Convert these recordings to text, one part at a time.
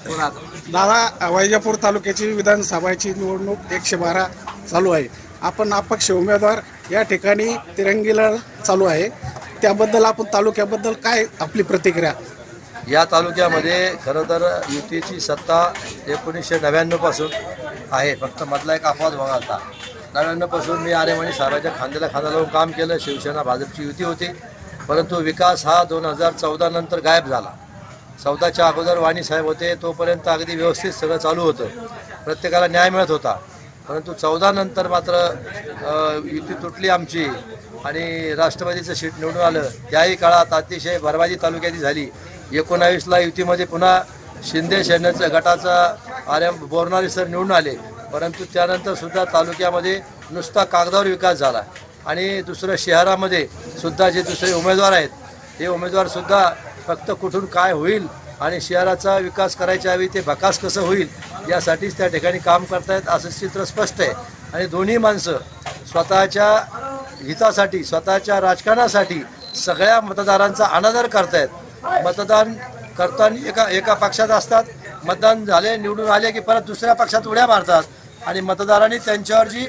दादा, वैजापूर तालुक्याची विधानसभाची निवडणूक 112 चालू आहे. आपण अपक्ष उमेदवार या ठिकाणी तिरंगी लढत चालू आहे, त्याबद्दल आपण तालुक्याबद्दल काय आपली प्रतिक्रिया? या तालुक्यामध्ये खरं तर युतीची सत्ता 1999 पासून आहे. फक्त मधला एक अपवाद वगळता 99 पासून मी आरेमाणी साहेबांच्या खांद्याला खांदा लावून काम केलं. शिवसेना भाजपची युती होती, परंतु विकास हा 2014 नंतर गायब झाला. 14च्या अगोदर वाणी साहेब होते, तोपर्यंत अगदी व्यवस्थित सगळं चालू होतं, प्रत्येकाला न्याय मिळत होता. परंतु 14 नंतर मात्र युती तुटली आमची आणि राष्ट्रवादीचं सीट निवडून आलं. त्याही काळात अतिशय बरबादी तालुक्याची झाली. 19ला युतीमध्ये पुन्हा शिंदे सेनेचं गटाचा बोरणारे सर निवडून आले, परंतु त्यानंतर सुद्धा तालुक्यामध्ये नुसता कागदावर विकास झाला. आणि दुसरं शहरामध्ये सुद्धा जे दुसरे उमेदवार आहेत ते उमेदवारसुद्धा फक्त कुठून काय होईल आणि शहराचा विकास करायच्या ऐवजी ते भकास कसं होईल यासाठीच त्या ठिकाणी काम करतायत असं चित्र स्पष्ट आहे. आणि दोन्ही माणसं स्वतःच्या हितासाठी, स्वतःच्या राजकारणासाठी सगळ्या मतदारांचा अनादर करतायत. मतदान करताना एका पक्षात असतात, मतदान झाले निवडून आले की परत दुसऱ्या पक्षात उड्या मारतात आणि मतदारांनी त्यांच्यावर जी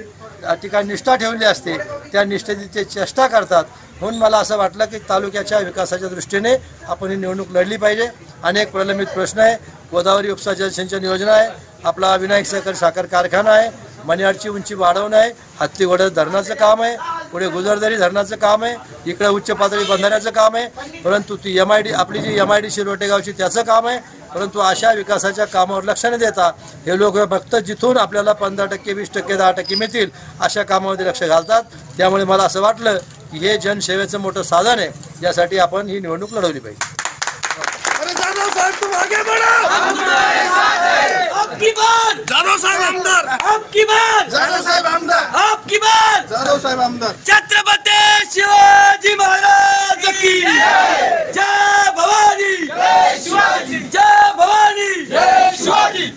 ठिकाणी निष्ठा ठेवली असते त्या निष्ठेची ते चेष्टा करतात. म्हणून मला असं वाटलं की तालुक्याच्या विकासाच्या दृष्टीने आपण ही निवडणूक लढली पाहिजे. अनेक प्रलंबित प्रश्न आहे. गोदावरी उपसा जलसिंचन योजना आहे, आपला विनायक सहकारी साखर कारखाना आहे, मणियारची उंची वाढवणं आहे, हत्तीगोडा धरणाचं काम आहे, पुढे गुजरदरी धरणाचं काम आहे, इकडे उच्च पातळी बंधाऱ्याचं काम आहे. परंतु ती आपली जी MIDC लोटेगावची त्याचं काम आहे. परंतु अशा विकासाच्या कामावर लक्ष न देता हे लोक फक्त जिथून आपल्याला 15%, 20%, 10% मिळतील अशा कामामध्ये लक्ष घालतात. त्यामुळे मला असं वाटलं की हे जनसेवेचं मोठं साधन आहे, यासाठी आपण ही निवडणूक लढवली पाहिजे. छत्रपती शिवाजी महाराज की जय भवानी, जय शिवाजी, जय भवानी, जय शिवाजी.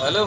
हेलो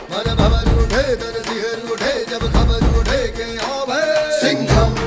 मन भवर उठे, दर सिहर उठे, जब खबर उठे के यहाँ भय सिंघम